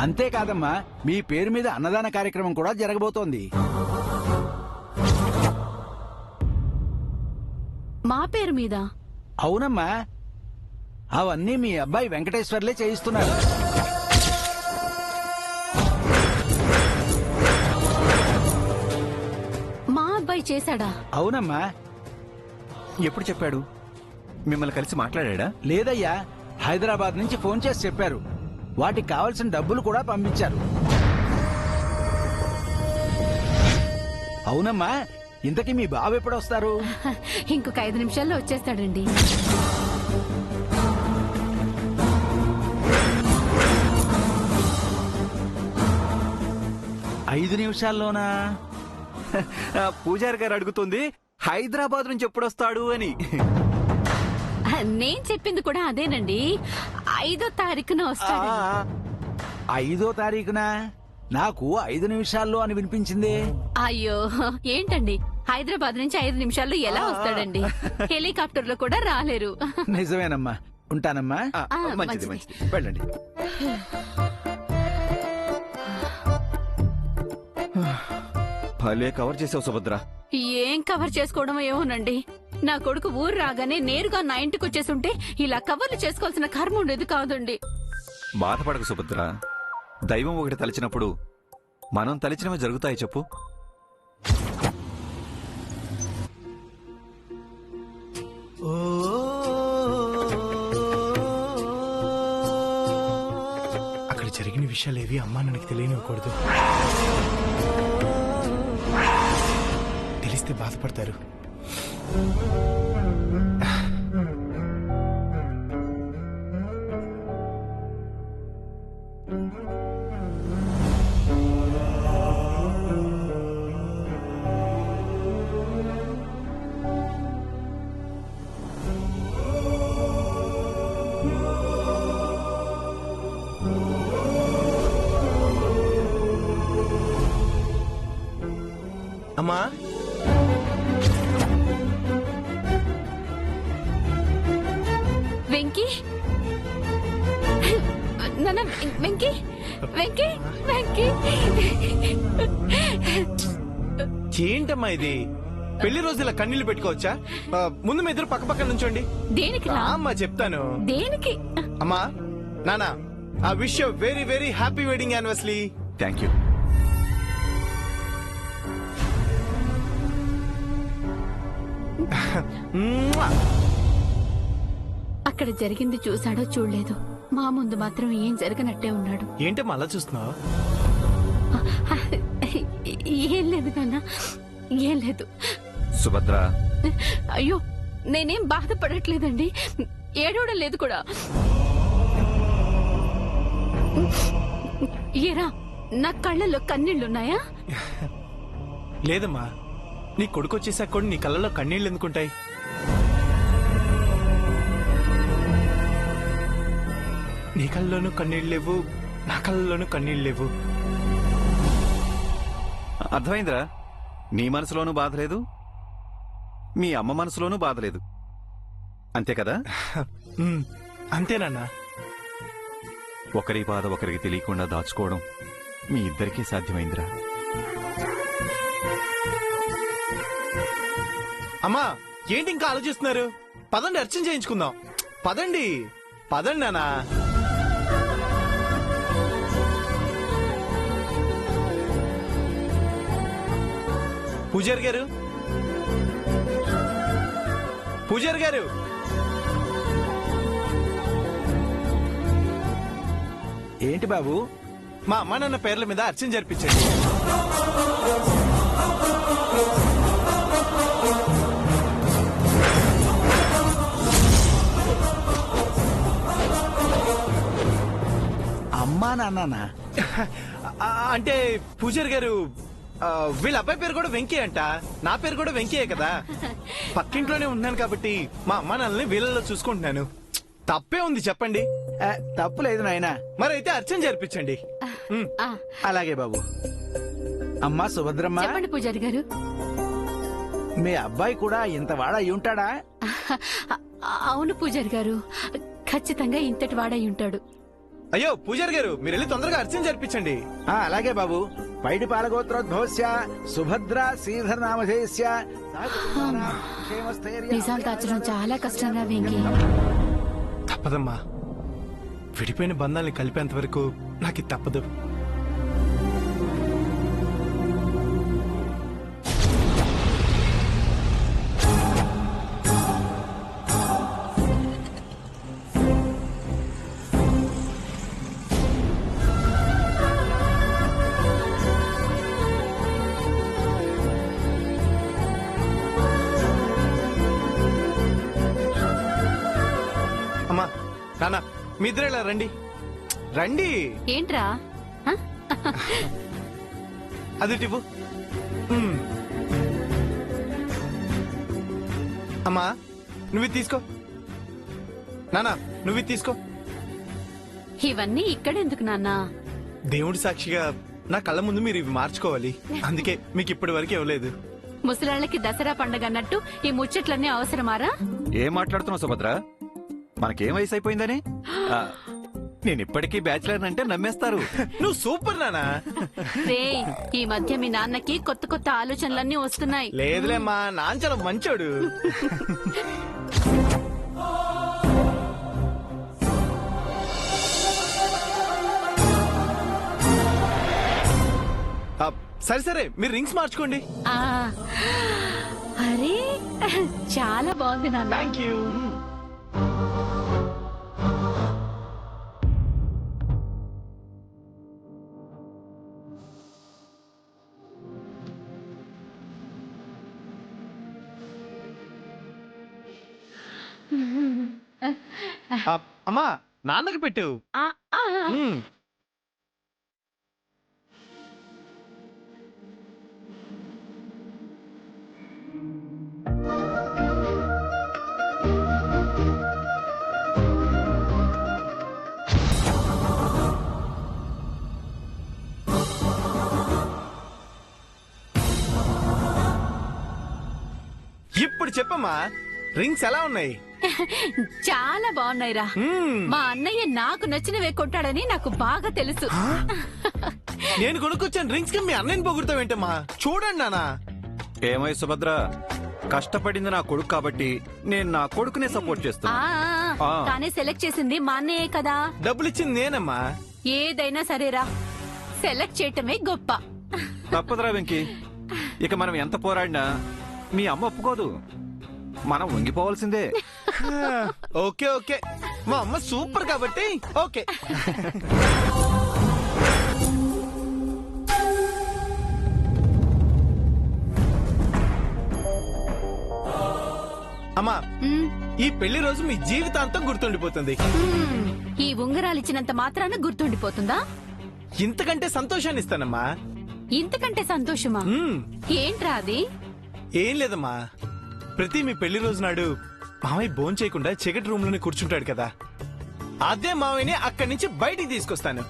అంతేకాదమ్మా, మీ పేరు మీద అన్నదాన కార్యక్రమం కూడా జరగబోతోంది. మా పేరు మీద? అవునమ్మా, అవన్నీ మీ అబ్బాయి వెంకటేశ్వర్లే చేయిస్తున్నారు. మా అబ్బాయి చేశాడా? అవునమ్మా. ఎప్పుడు చెప్పాడు? మిమ్మల్ని కలిసి మాట్లాడా? లేదయ్యా, హైదరాబాద్ నుంచి ఫోన్ చేసి చెప్పారు. వాటికి కావలసిన డబ్బులు కూడా పంపించారు. అవునమ్మా, ఇంతకీ మీ బాబు ఎప్పుడొస్తారు? ఇంకొక 5 నిమిషాల్లో వచ్చేస్తాడండి. ఐదు నిమిషాల్లోనా? పూజారి గారు అడుగుతుంది హైదరాబాద్ నుంచి ఎప్పుడొస్తాడు అని. నేను చెప్పింది కూడా అదేనండి. 5వ తారీఖున వస్తాడు. 5వ తారీఖున? నాకు 5 నిమిషాల్లో అని వినిపించింది. అయ్యో, ఏంటండి, హైదరాబాద్ నుంచి 5 నిమిషాల్లో ఎలా వస్తాడండి? హెలికాప్టర్ లో కూడా రాలేరు. నిజమేనమ్మా. ఉంటానమ్మా. మంచిది మంచిది, వెళ్ళండి. భలే కవర్ చేసావు సుభద్ర. ఏం కవర్ చేసుకోవడం ఏమోనండి. నా కొడుకు ఊరు రాగానే నేరుగా నా ఇంటికి వచ్చేసుంటే ఇలా కవర్లు చేసుకోవాల్సిన కర్మ ఉండేది కాదండి. బాధపడకు సుభద్ర, దైవం ఒకటి తలిచినప్పుడు మనం తలిచినవి జరుగుతాయి. చెప్పు. అక్కడ జరిగిన విషయాలేవి అమ్మా నాకు తెలియనివ్వకూడదు. తెలిస్తే బాధపడతారు. అమ్మా, వెంకీ, నాన్న, వెంకీ, వెంకీ, వెంకీ. ఏంటమ్మా ఇది? పెళ్లి రోజు ఇలా కన్నీళ్లు పెట్టుకోవచ్చా? ముందు మీ ఇద్దరు పక్క పక్కన నుంచోండి. దేనికి రా? అమ్మా చెప్తాను. దేనికి? అమ్మా, నానా, I wish you very very happy wedding anniversary. Thank you. అక్కడ జరిగింది చూశాడో చూడలేదు, మా ముందు మాత్రం ఏం జరగనట్టే ఉన్నాడు. ఏంటమ్మా అలా చూస్తున్నావు? ఏం లేదు నాన్న, ఏం లేదు. సుభద్ర, అయ్యో, నేనేం బాధపడట్లేదండి, ఏడవడం లేదు కూడా. ఏరా, నా కళ్ళల్లో కన్నీళ్లున్నాయా? లేదమ్మా, నీ కొడుకు వచ్చేసాక కూడా నీ కళ్ళలో కన్నీళ్లు ఎందుకుంటాయి? నీ కళ్ళలోనూ కన్నీళ్ళు లేవు, నా కళ్ళలోనూ కన్నీళ్ళు లేవు. అర్థమైందిరా? నీ మనసులోనూ బాధ లేదు, మీ అమ్మ మనసులోనూ బాధ లేదు, అంతే కదా? అంతేనన్నా. ఒకరి బాధ ఒకరికి తెలియకుండా దాచుకోవడం మీ ఇద్దరికీ సాధ్యమైందిరా. అమ్మా, ఏంటి ఇంకా ఆలోచిస్తున్నారు? పదండి, అర్చన చేయించుకుందాం. పదండి పదండి నానా. పూజారి గారు, పూజారి గారు, ఏంటి బాబు? మా అమ్మ నాన్న పేర్ల మీద అర్చన జరిపించండి. అమ్మా నాన్న? అంటే పూజారి గారు, వీళ్ళ అబ్బాయి పేరు కూడా వెంకీ అంట, నా పేరు కూడా వెంకీయే కదా. పక్కింట్లోనే ఉన్నాను కాబట్టి మా అమ్మ నాన్నని వీళ్ళలో చూసుకుంటున్నాను. తప్పే ఉంది చెప్పండి? తప్పు లేదు నాయనా. మరైతే అర్చన జరిపించండి. అలాగే బాబు. అమ్మా సుభద్రమ్మ, చెప్పండి పూజారి గారు. మీ అబ్బాయి కూడా ఇంత వాడ అయి ఉంటాడా? అవును పూజారి గారు, ఖచ్చితంగా ఇంతటి వాడై ఉంటాడు. అయ్యో పూజారి గారు మీరు వెళ్ళి తొందరగా అర్చన జరిపించండి. అలాగే బాబు. పైడి పాలగోత్రోద్భవస్య సుభద్ర శ్రీధర నామధేయస్య నిజాలు దాచడం చాలా కష్టంగా వెంకీ. తప్పదమ్మా, విడిపోయిన బంధాల్ని కలిపేంత వరకు నాకు ఇది తప్పదు. అమ్మా నాన్న మీ ఇద్దరు ఇలా రండి రండి. ఏంట్రా ఆ? అది టివ్వు. అమ్మా నువ్వు ఇది తీసుకో. నానా నువ్వు ఇది తీసుకో. ఇవన్నీ ఇక్కడెందుకు నాన్నా? దేవుడి సాక్షిగా నా కళ్ళ ముందు మీరు ఇవి మార్చుకోవాలి, అందుకే మీకు ఇప్పటి వరకు ఇవ్వలేదు. ముసలాళ్ళకి దసరా పండగ అన్నట్టు ఈ ముచ్చట్లన్నీ అవసరమారా? ఏం మాట్లాడుతున్నావు సుభద్ర? మనకేం వయసు అయిపోయిందని? నేను ఇప్పటికీ బ్యాచిలర్ అంటే నమ్మేస్తారు. నువ్వు సూపర్ నానా. రేయ్, ఈ మధ్య మీ నాన్నకి కొత్త కొత్త ఆలోచనలన్నీ వస్తున్నాయి. లేదులేమ్మా, నాన్న చాలా మంచోడు. సరే సరే మీరు రింగ్స్ మార్చుకోండి. ఆ, అరే చాలా బాగుంది నాన్న. Thank you. అమ్మా నాన్నకి పెట్టు. ఆ, ఆ. ఇప్పుడు చెప్పమ్మా రింగ్స్ ఎలా ఉన్నాయి? చాలా బాగున్నాయిరా. మా అన్నయ్య నాకు నచ్చినవే కొట్టాడని నాకు బాగా తెలుసు. నేను కొనుక్కొచ్చాను రింగ్స్ కి మీ అన్నయ్యని పొగుడుతావేంటమ్మా? చూడండి నానా. ఏమై సుభద్ర, కష్టపడింది నా కొడుకు కాబట్టి నేను నా కొడుకునే సపోర్ట్ చేస్తున్నా. కానీ సెలెక్ట్ చేసింది మా అన్నయ్యే కదా. డబ్బులు ఇచ్చింది నేనమ్మా. ఏదైనా సరేరా, సెలెక్ట్ చేయటమే గొప్ప. తప్పదురా వెంకీ, ఇక మనం ఎంత పోరాడినా మీ అమ్మ ఒప్పుకోదు. మనం వంగిపోవాల్సిందే. ఓకే ఓకే, మా అమ్మ సూపర్ కాబట్టి ఓకే. అమ్మా ఈ పెళ్లి రోజు మీ జీవితాంతం గుర్తుండిపోతుంది. ఈ ఉంగరాలు ఇచ్చినంత మాత్రాన గుర్తుండిపోతుందా? ఇంతకంటే సంతోషాన్ని ఇస్తానమ్మా. ఇంతకంటే సంతోషమా? ఏంట్రా అది? ఏం లేదమ్మా, ప్రతి మీ పెళ్లి రోజు నాడు మావయ్య భోజనం చేయకుండా చీకటి రూమ్ లోనే కూర్చుంటాడు కదా, అదే మావయ్యని అక్కడి నుంచి బయటికి తీసుకొస్తాను.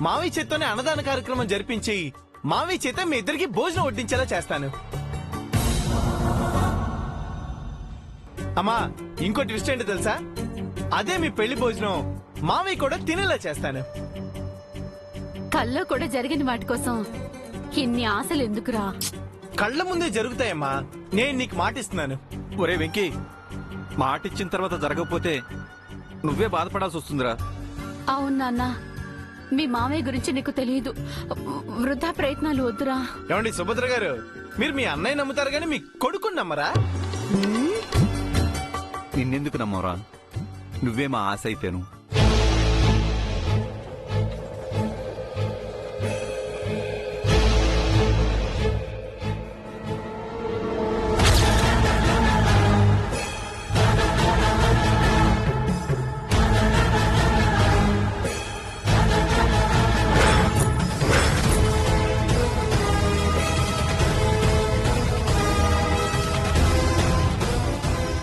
మావయ్య చేత్తోనే అన్నదాన కార్యక్రమం జరిపించి మావయ్య చేత మీ ఇద్దరికి భోజనం వడ్డించేలా చేస్తాను. అమ్మా ఇంకో ట్విస్ట్ ఏంటో తెలుసా? అదే మీ పెళ్లి భోజనం మావయ్య కూడా తినేలా చేస్తాను. కల్లో కూడా జరిగిన వాటి కోసం ఇన్ని ఆశలు ఎందుకురా? కళ్ళ ముందే జరుగుతాయమ్మా, నేను నీకు మాటిస్తున్నాను. ఒరే వెంకీ, మాటిచ్చిన తర్వాత జరగకపోతే నువ్వే బాధపడాల్సి వస్తుందిరా. అవును నాన్న, మీ మామయ్య గురించి నీకు తెలియదు. వృధా ప్రయత్నాలు వద్దురా. ఏమండి సుభద్ర గారు, మీరు మీ అన్నయ్య నమ్ముతారు కానీ మీ కొడుకుని నమ్మరా? నిన్నెందుకు నమ్మరా? నువ్వే మా ఆశ అయితేను.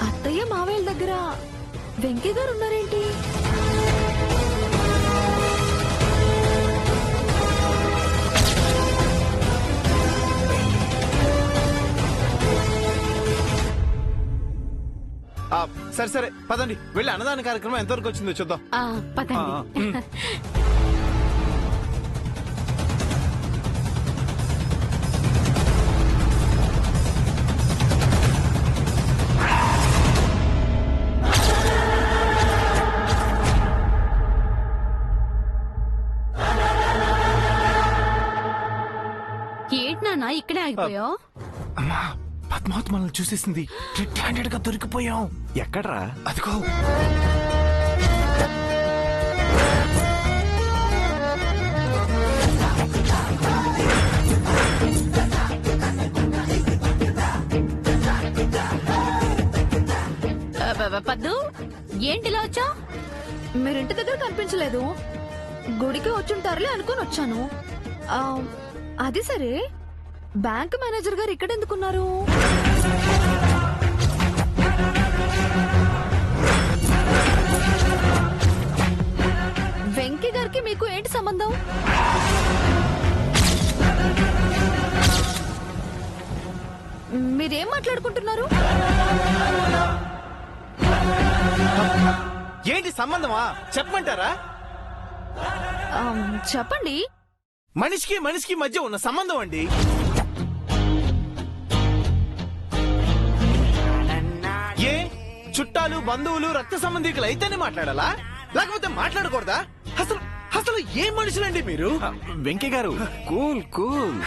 అత్తయ్య మావయ్య దగ్గర వెంకయ్య గారు ఉన్నారేంటి? సరే సరే పదండి, వెళ్ళి అన్నదాన కార్యక్రమం ఎంతవరకు వచ్చిందో చూద్దాం. పదండి. ఏంటి నాన్న ఇక్కడే ఆగిపోయావు? అమ్మా, పద్మావతి మనల్ని చూసేసింది. రెడ్ హ్యాండెడ్ గా దొరికిపోయాం. ఎక్కడ్రా? అదిగో. పద్దు ఏంటిలా వచ్చా? మీరింటి దగ్గర కనిపించలేదు, గుడికి వచ్చుంటారులే అనుకుని వచ్చాను. ఆ, అది సరే, బ్యాంక్ మేనేజర్ గారు ఇక్కడ ఎందుకున్నారు? వెంకీ గారికి మీకు ఏంటి సంబంధం? మీరేం మాట్లాడుకుంటున్నారు? ఏంటి సంబంధమా చెప్పమంటారా? ఆ, చెప్పండి. మనిషికి మనిషికి మధ్య ఉన్న సంబంధం అండి. ఏ చుట్టాలు బంధువులు రక్త సంబంధికులు అయితేనే మాట్లాడాలా, లేకపోతే మాట్లాడకూడదా? అసలు అసలు ఏం మనుషులండి మీరు? వెంకీ గారు, కూల్ కూల్.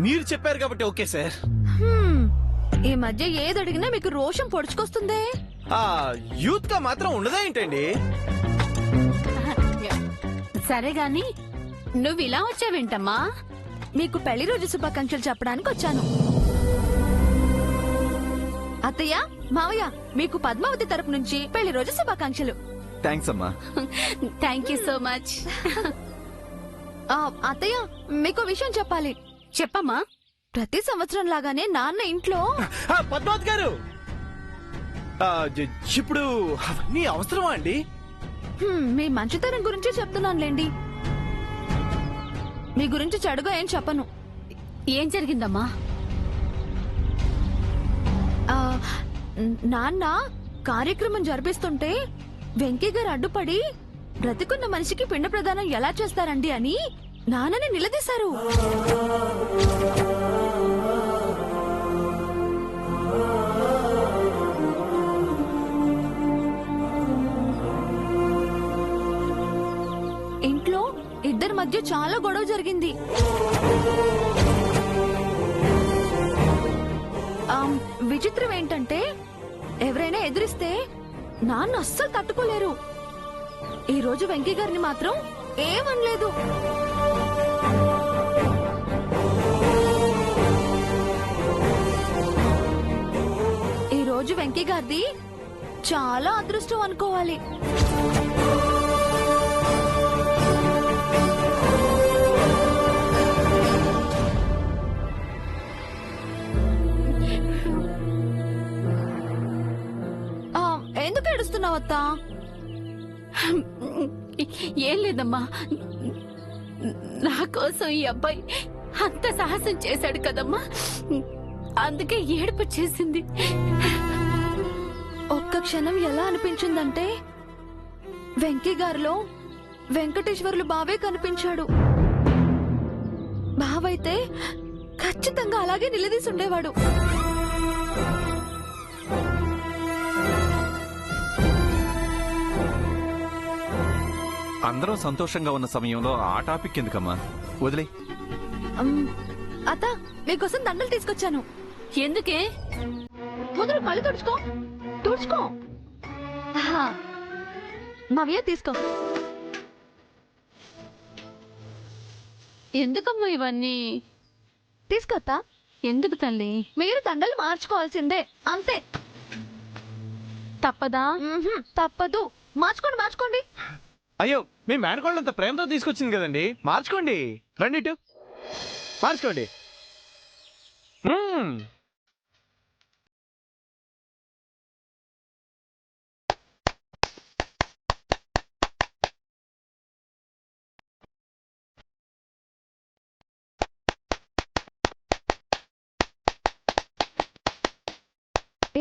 మీరు చెప్పారు కాబట్టి ఓకే సార్. హ్మ్, ఈ మధ్య ఏది అడిగినా మీకు రోషం పొడుచుకొస్తుందే. యూత్ గా మాత్రం ఉండదా ఏంటండి? సరే గాని నువ్వు ఇలా వచ్చావేంటమ్మా? మీకు పెళ్లి రోజు శుభాకాంక్షలు చెప్పడానికి వచ్చాను. అత్తయ్య, మావయ్య, మీకు పద్మావతి తరపు నుంచి పెళ్లి రోజు శుభాకాంక్షలు. థ్యాంక్స్ అమ్మా. Thank you so much. అత్తయ్య, మీకు విషయం చెప్పాలి. చెప్పమ్మా. ప్రతి సంవత్సరం లాగానే నాన్న ఇంట్లో పద్మావతి గారు, ఇప్పుడు అవన్నీ అవసరమా అండి? మీ మంచితనం గురించి చెప్తున్నానులేండి, మీ గురించి చెడుగా ఏం చెప్పను. ఏం జరిగిందమ్మా? ఆ, నాన్న కార్యక్రమం జరిపిస్తుంటే వెంకీ గారు అడ్డుపడి బ్రతికున్న మనిషికి పిండ ప్రదానం ఎలా చేస్తారండి అని నాన్నని నిలదీశారు. ఇంట్లో ఇద్దరి మధ్య చాలా గొడవ జరిగింది. విచిత్రం ఏంటంటే ఎవరైనా ఎదిరిస్తే నాన్న అస్సలు తట్టుకోలేరు. ఈ రోజు వెంకీ గారిని మాత్రం ఏమనలేదు. ఈ రోజు వెంకీ గారిది చాలా అదృష్టం అనుకోవాలి. ఎందుకు ఏడుస్తున్నావు అత్తా? ఏం లేదమ్మా, నా కోసం ఈ అబ్బాయి అంత సాహసం చేశాడు కదమ్మా, అందుకే ఏడుపు చేసింది. ఒక్క క్షణం ఎలా అనిపించిందంటే వెంకీ గారిలో వెంకటేశ్వర్లు బావే కనిపించాడు. బావైతే ఖచ్చితంగా అలాగే నిలదీసి ఉండేవాడు. అందరం సంతోషంగా ఉన్న సమయంలో ఆ టాపిక్ ఎందుకమ్మా, వదిలే. అత్త, మీకోసం దండలు తీసుకొచ్చాను. ఎందుకే? ముందు కళ్ళు తుడుచుకో, తుడుచుకో. మావయ్య తీసుకో. ఎందుకమ్మా ఇవన్నీ? తీసుకోత్తా. ఎందుకు తల్లి? మీరు దండలు మార్చుకోవాల్సిందే, అంతే. తప్పదా? తప్పదు. మార్చుకోండి, మార్చుకోండి. అయ్యో, మీ మేనకోళ్ళంత ప్రేమతో తీసుకొచ్చింది కదండి, మార్చుకోండి. రండి ఇటు, మార్చుకోండి.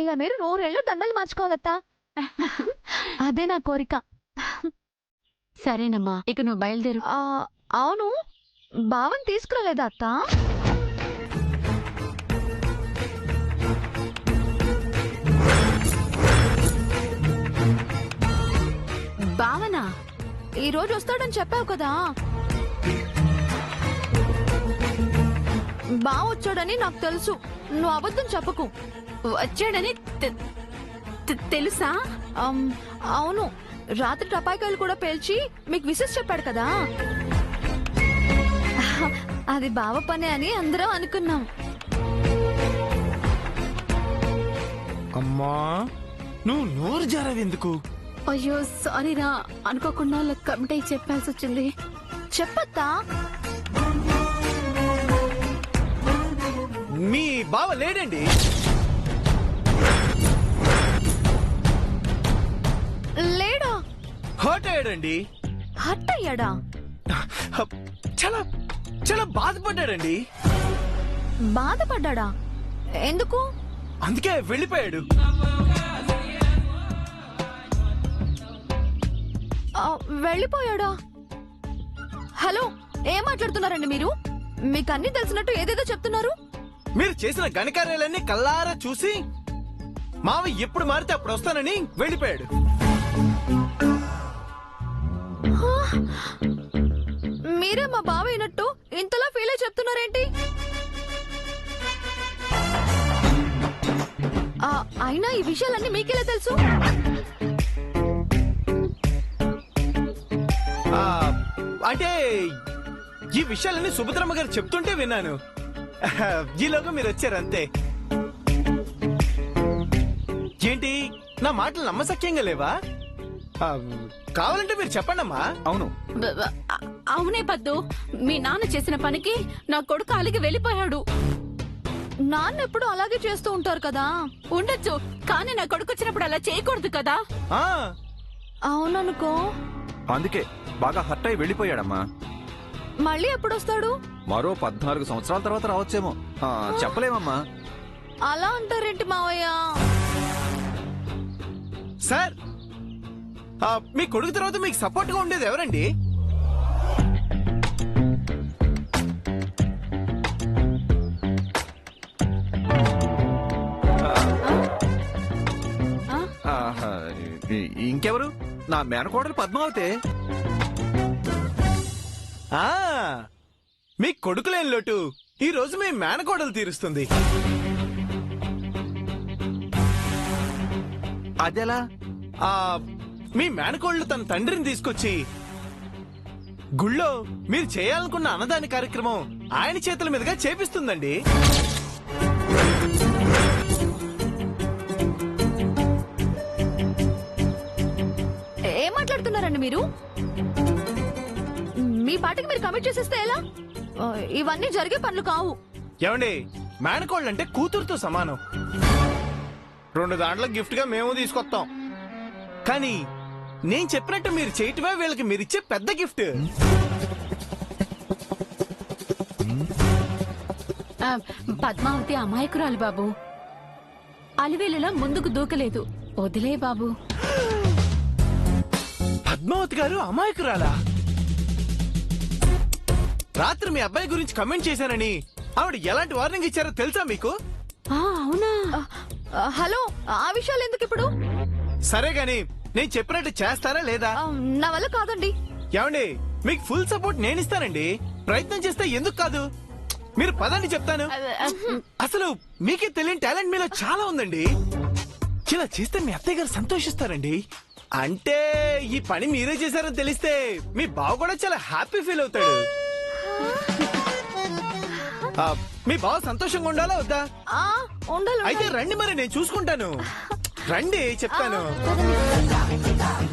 ఇక మీరు 100 ఏళ్ళు దండలు మార్చుకోవాలత్తా. అదే నా కోరిక. సరేనమ్మా, ఇక నువ్వు బయలుదేరు. అవును, బావని తీసుకురాలేదా అత్తా? భావన ఈ రోజు వస్తాడని చెప్పావు కదా. బావ వచ్చాడని నాకు తెలుసు, నువ్వు అబద్ధం చెప్పకు. వచ్చాడని తెలుసా? అవును, రాత్రి టపాకాయలు కూడా పేల్చి మీకు విషెస్ చెప్పాడు కదా. అది బావ పనే అని అందరం అనుకున్నాం. అమ్మా నువ్వు నోరు జారావెందుకు? అయ్యో సారీరా, అనుకోకుండా కమిటీ చెప్పాల్సి వచ్చింది. చెప్పత్తా. మీ బావ లేడండి. లేడా? హర్ట్ అయ్యాడండి. హట్ అయ్యాడా? చాలా చాలా బాధపడ్డాడండి. బాధపడ్డా? ఎందుకు? అందుకే వెళ్ళిపోయాడు. వెళ్ళిపోయాడా? హలో, ఏం మాట్లాడుతున్నారండి మీరు? మీకు అన్ని తెలిసినట్టు ఏదేదో చెప్తున్నారు. మీరు చేసిన ఘనకార్యాలన్నీ కల్లారా చూసి మావ ఎప్పుడు మారితే అప్పుడు వస్తానని వెళ్ళిపోయాడు. మీరే మా బావ అయినట్టు ఇంతలా ఫీల్ అయి చెప్తున్నారేంటి? అయినా ఈ విషయాలన్నీ మీకెలా తెలుసు? అంటే ఈ విషయాలన్నీ సుభద్రమ్మ గారు చెప్తుంటే విన్నాను. ఈలోగా మీరు వచ్చారు అంతే. ఏంటి నా మాటలు నమ్మశక్యంగా లేవా? కావాలంటే మీరు చెప్పండమ్మా. అవును, అవునే పద్దు, మీ నాన్న చేసిన పనికి నా కొడుకు అలిగి వెళ్ళిపోయాడు. నాన్న ఎప్పుడు అలాగే చేస్తూ ఉంటారు కదా. ఉండొచ్చు, కానీ నా కొడుకు వచ్చినప్పుడు అలా చేయకూడదు కదా. అవుననుకో. అందుకే బాగా హర్ట్ అయి వెళ్ళిపోయాడమ్మా. మళ్ళీ ఎప్పుడు వస్తాడు? మరో 14 సంవత్సరాల తర్వాత రావచ్చేమో, చెప్పలేమమ్మా. అలా అంటారేంటి మావయ్య? సార్, మీ కొడుకు తర్వాత మీకు సపోర్ట్ గా ఉండేది ఎవరండి? ఇంకెవరు? నా మేనకోడలు పద్మావతే. మీ కొడుకులేని లోటు ఈ రోజు మీ మేనకోడలు తీరుస్తుంది. అదెలా? మీ మేనకోడలు తన తండ్రిని తీసుకొచ్చి గుళ్ళో మీరు చేయాలనుకున్న అన్నదాన కార్యక్రమం ఆయన చేతుల మీదుగా చేపిస్తుందండి. ఏం మాట్లాడుతున్నారండి మీరు? మీ పాటికి మీరు కమిట్ చేసేస్తే ఎలా? ఇవన్నీ జరిగే పనులు కావు. ఏమండి, మేనకోళ్ళు అంటే కూతురుతో సమానం. 2 దాంట్లో గిఫ్ట్ గా మేము తీసుకొస్తాం. కానీ నేను చెప్పినట్టు మీరు చేయటమే వీళ్ళకి మీరిచ్చే పెద్ద గిఫ్ట్. పద్మావతి అమాయకురాలు బాబు, అలివేలులా ముందుకు దూకలేదు. వదిలే బాబు. పద్మావతి గారు అమాయకురాలా? రాత్రి మీ అబ్బాయి గురించి కమెంట్ చేశానని ఆవిడ ఎలాంటి వార్నింగ్ ఇచ్చారో తెలుసా మీకు? అవునా? హలో, ఆ విషయాలు ఎందుకు ఇప్పుడు? సరే గాని నేను చెప్పినట్టు చేస్తారా లేదా? నా వల్ల కాదండి. ఏమండి, మీకు ఫుల్ సపోర్ట్ నేను ఇస్తానండి. ప్రయత్నం చేస్తే ఎందుకు కాదు? మీరు పదండి చెప్తాను. అసలు మీకే తెలియని టాలెంట్ మీలో చాలా ఉందండి. ఇలా చేస్తే మీ అత్తయ్య గారు సంతోషిస్తారండి. అంటే ఈ పని మీరే చేశారని తెలిస్తే మీ బావ కూడా చాలా హ్యాపీ ఫీల్ అవుతాడు. మీ బావ సంతోషంగా ఉండాలా వద్దా? ఉండాలి. అయితే రండి, మరి నేను చూసుకుంటాను. రండి చెప్తాను. పదండి.